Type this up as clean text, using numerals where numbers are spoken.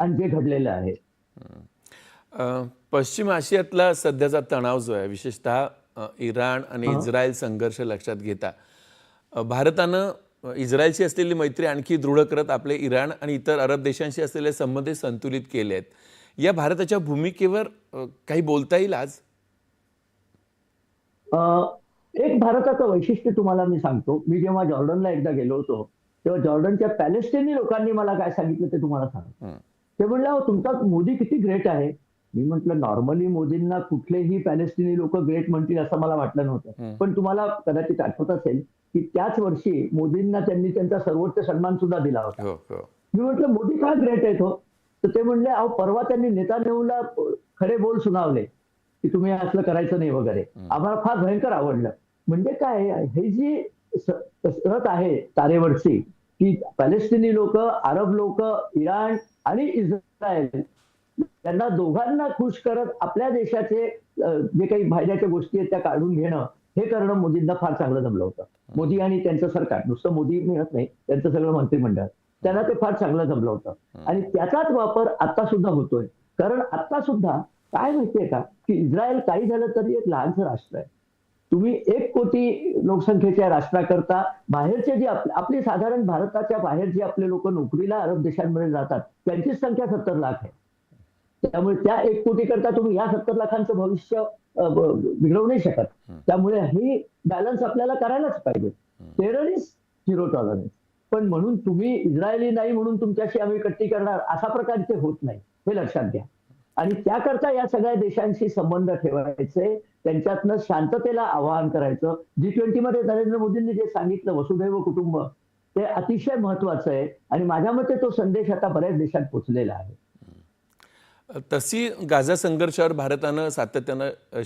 आणि जे घडलेलं आहे. पश्चिम आशियातला सध्याचा तणाव जो आहे, विशेषतः इराण आणि हं. इस्रायल संघर्ष लक्षात घेता भारतानं इस्रायलशी असलेली मैत्री आणखी दृढ करत आपले इराण आणि इतर अरब देशांशी असलेले संबंध संतुलित केले आहेत. या भारताच्या भूमिकेवर काही बोलता येईल आज? अ, एक भारताचं वैशिष्ट्य तुम्हाला मी सांगतो. मी जेव्हा जॉर्डनला एकदा गेलो होतो, तेव्हा जॉर्डनच्या पॅलेस्टिनी लोकांनी मला काय सांगितलं ते तुम्हाला सांगतो. हं, ते म्हणले, "अहो तुमचा मोदी किती ग्रेट आहे." मी म्हटलं, "नॉर्मली मोदींना कुठलेही पॅलेस्टिनी लोकं ग्रेट म्हणतील असं मला वाटलं नव्हतं." हं. पण तुम्हाला कदाचित आठवत असेल, की त्याच वर्षी मोदींना त्यांनी त्यांचा सर्वोच्च सन्मान सुद्धा दिला होता. हो, हो. मी म्हटलं, "मोदी का ग्रेट आहेत हो?" तर ते म्हणले, "अहो परवा त्यांनी नेतान्याहूला खडे बोल सुनावले, की तुम्ही असलं करायचं नाही वगैरे. आम्हाला फार भयंकर आवडलं." म्हणजे काय आहे, हे जी कसरत आहे तारेवरची, की पॅलेस्टिनी लोकं, अरब लोकं, इराण आणि इस्रायल त्यांना दोघांना खुश करत आपल्या देशाचे जे काही फायद्याच्या गोष्टी आहेत त्या काढून घेणं, हे करणं मोदींना फार चांगलं जमलं होतं. मोदी आणि त्यांचं सरकार, नुसतं मोदी म्हणत नाही, त्यांचं सगळं मंत्रिमंडळ. त्यांना ते फार चांगलं जमलं होतं. आणि त्याचाच वापर आता सुद्धा होतोय. कारण आता सुद्धा काय माहितीये का, की इस्रायल काही झालं तरी एक लहानसं राष्ट्र आहे. तुम्ही 1 कोटी लोकसंख्येच्या राष्ट्राकरता बाहेरचे जे आपली साधारण भारताच्या बाहेर जे आपले लोकं नोकरीला अरब देशांमध्ये जातात, त्यांचीच संख्या 70 लाख आहे. त्यामुळे त्या 1 कोटी करता तुम्ही या 70 लाखांचं भविष्य बिघडवू नाही शकत. त्यामुळे हे बॅलन्स आपल्याला करायलाच पाहिजे. Terrorist zero tolerance. पण म्हणून तुम्ही इस्रायली नाही म्हणून तुमच्याशी आम्ही कट्टी करणार असा प्रकार इथे होत नाही. हे लक्षात घ्या. आणि त्याकरता या सगळ्या देशांशी संबंध ठेवायचे, त्यांच्यातनं शांततेला आवाहन करायचं. G20 मध्ये नरेंद्र मोदींनी जे सांगितलं वसुधैव कुटुंब, ते अतिशय महत्वाचं आहे आणि माझ्या मते तो संदेश आता बऱ्याच देशात पोहोचलेला आहे. तशी गाझा संघर्षावर भारतानं सातत्यानं